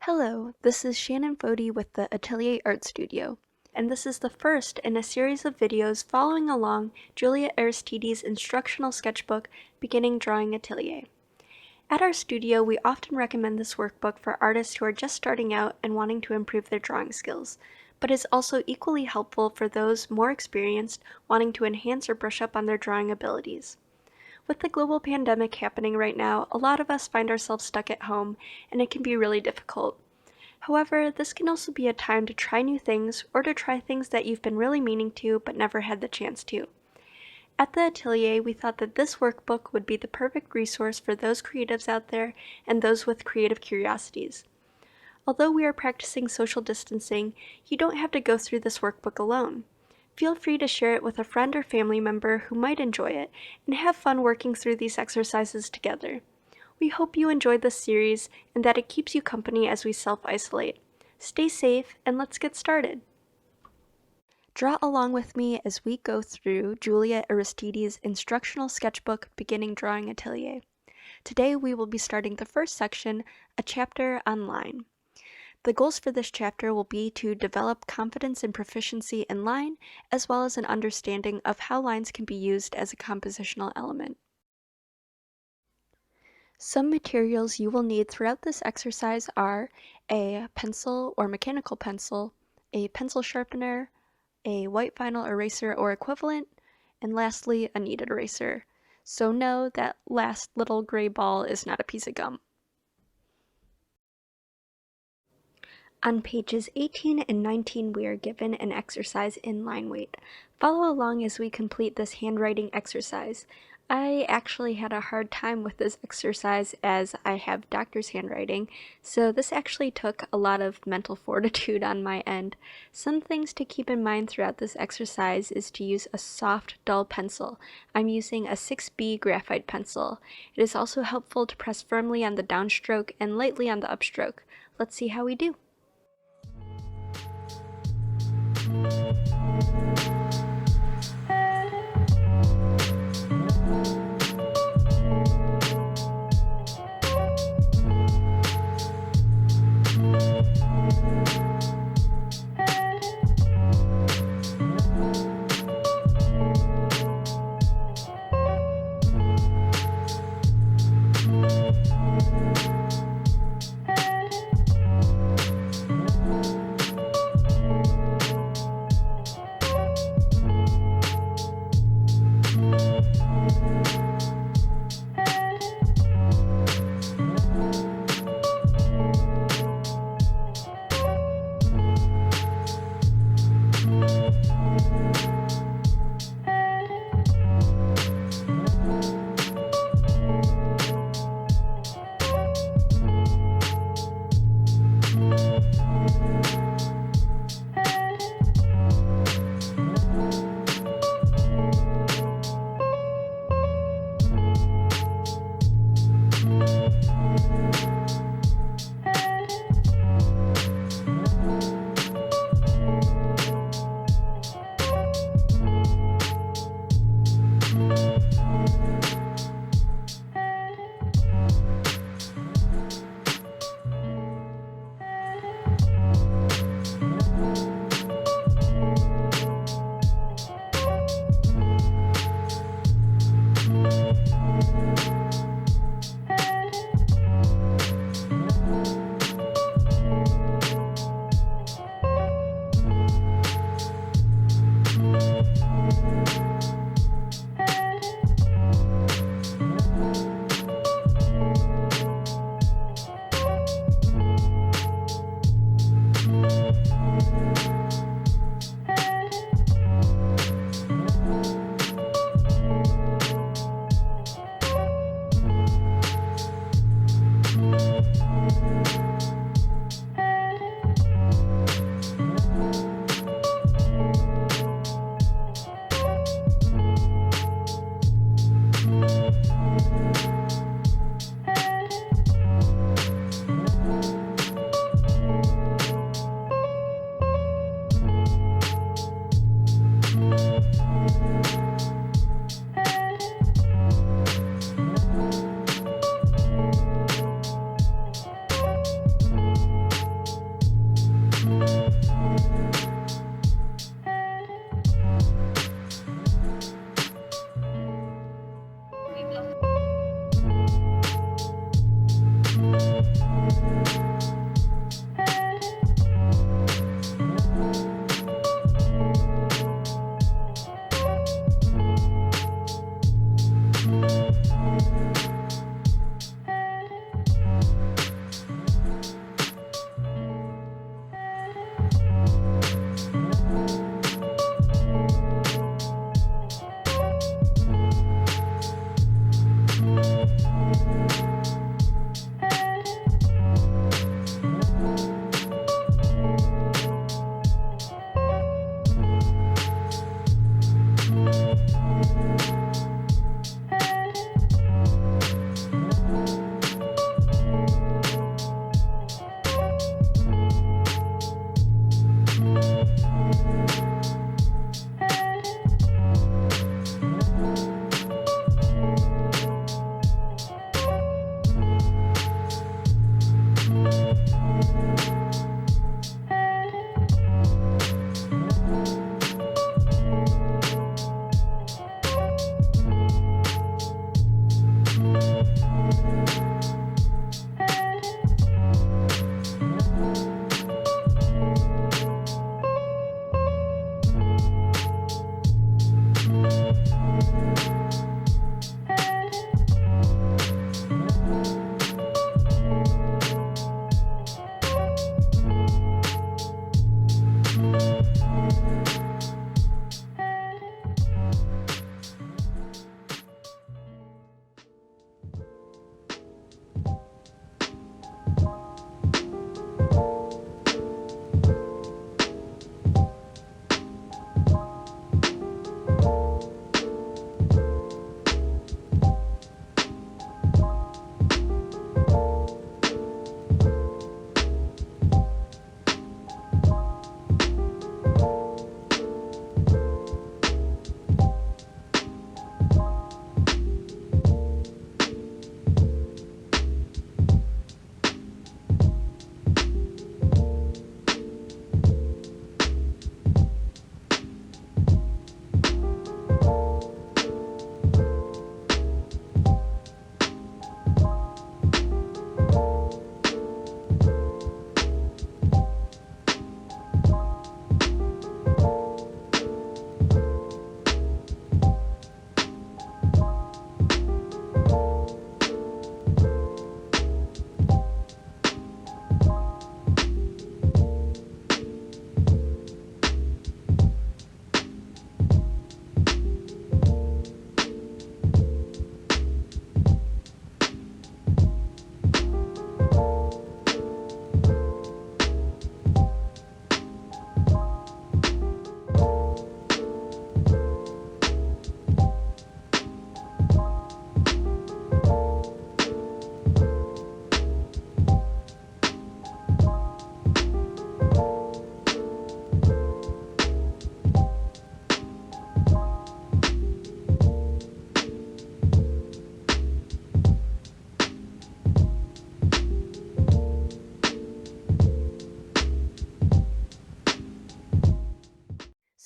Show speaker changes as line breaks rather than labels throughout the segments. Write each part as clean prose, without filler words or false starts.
Hello, this is Shannon Fody with the Atelier Art Studio, and this is the first in a series of videos following along Juliette Aristides' instructional sketchbook, Beginning Drawing Atelier. At our studio, we often recommend this workbook for artists who are just starting out and wanting to improve their drawing skills, but is also equally helpful for those more experienced wanting to enhance or brush up on their drawing abilities. With the global pandemic happening right now, a lot of us find ourselves stuck at home, and it can be really difficult. However, this can also be a time to try new things or to try things that you've been really meaning to but never had the chance to. At the Atelier, we thought that this workbook would be the perfect resource for those creatives out there and those with creative curiosities. Although we are practicing social distancing, you don't have to go through this workbook alone. Feel free to share it with a friend or family member who might enjoy it, and have fun working through these exercises together. We hope you enjoyed this series and that it keeps you company as we self-isolate. Stay safe, and let's get started. Draw along with me as we go through Juliette Aristides' instructional sketchbook, Beginning Drawing Atelier. Today we will be starting the first section, a chapter on line. The goals for this chapter will be to develop confidence and proficiency in line, as well as an understanding of how lines can be used as a compositional element. Some materials you will need throughout this exercise are a pencil or mechanical pencil, a pencil sharpener, a white vinyl eraser or equivalent, and lastly, a kneaded eraser. So no, that last little gray ball is not a piece of gum. On pages 18 and 19, we are given an exercise in line weight. Follow along as we complete this handwriting exercise. I actually had a hard time with this exercise as I have doctor's handwriting, so this actually took a lot of mental fortitude on my end. Some things to keep in mind throughout this exercise is to use a soft, dull pencil. I'm using a 6B graphite pencil. It is also helpful to press firmly on the downstroke and lightly on the upstroke. Let's see how we do.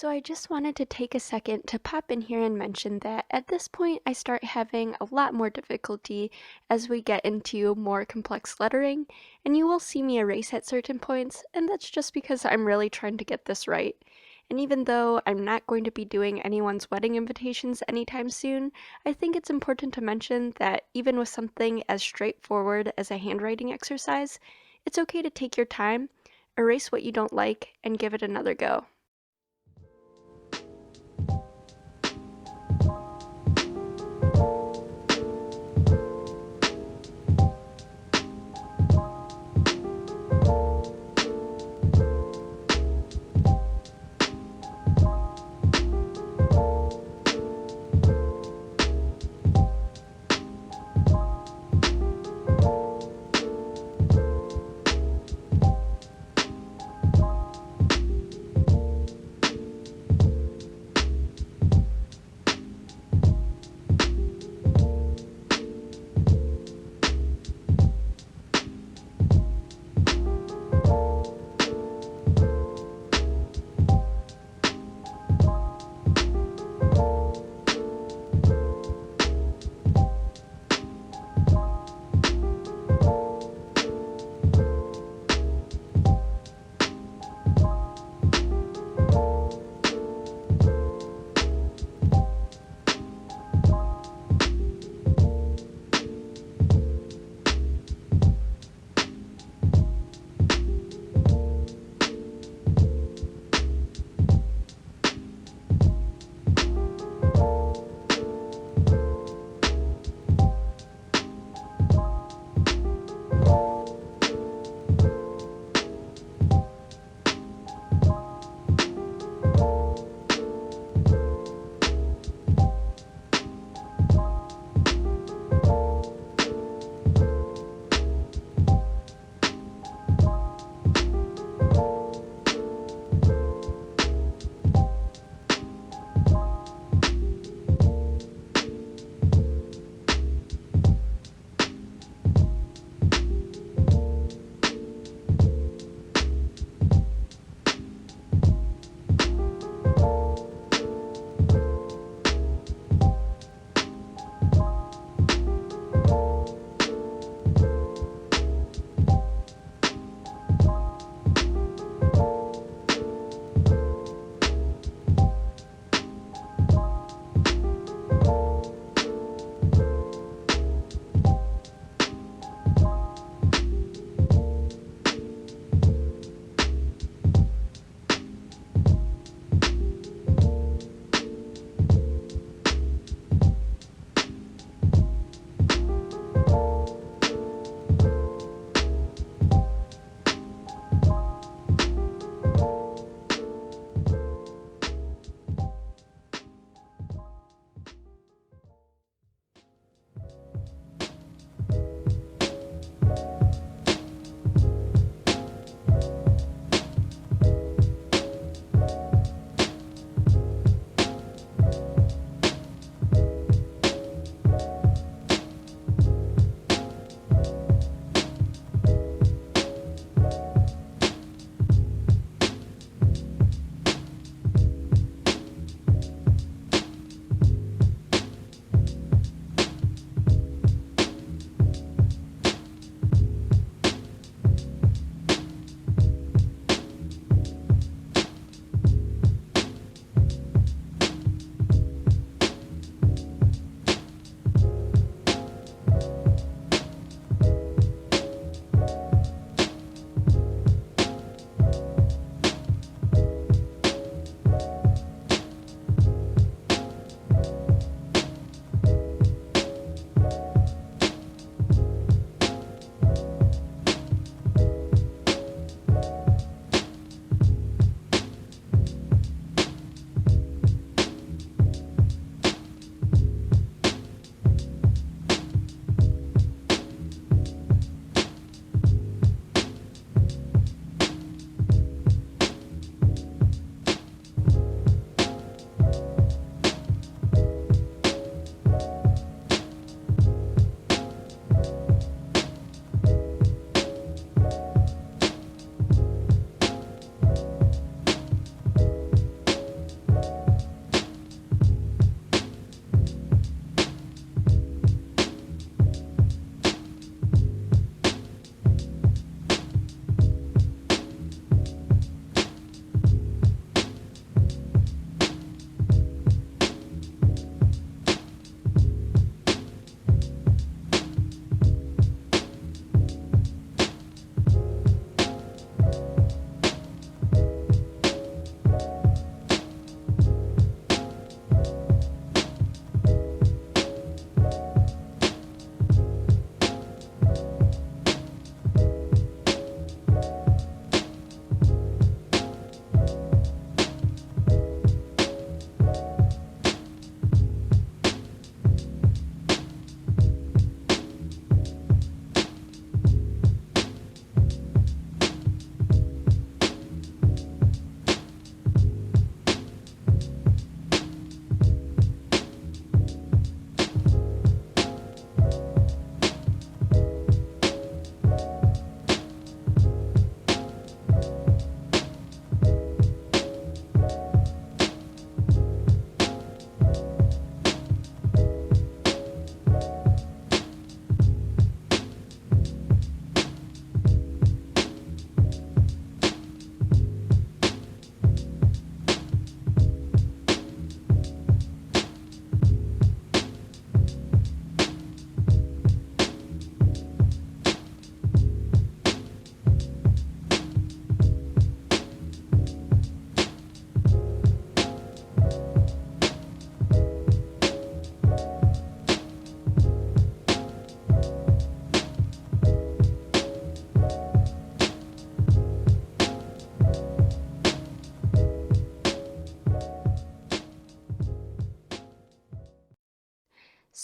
So I just wanted to take a second to pop in here and mention that at this point I start having a lot more difficulty as we get into more complex lettering, and you will see me erase at certain points, and that's just because I'm really trying to get this right. And even though I'm not going to be doing anyone's wedding invitations anytime soon, I think it's important to mention that even with something as straightforward as a handwriting exercise, it's okay to take your time, erase what you don't like, and give it another go.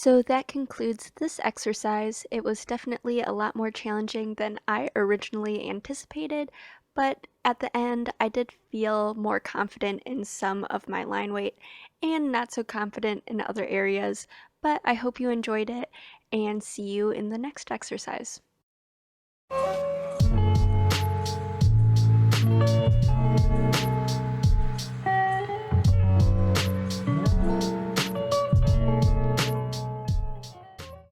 So that concludes this exercise. It was definitely a lot more challenging than I originally anticipated, but at the end I did feel more confident in some of my line weight and not so confident in other areas, but I hope you enjoyed it and see you in the next exercise.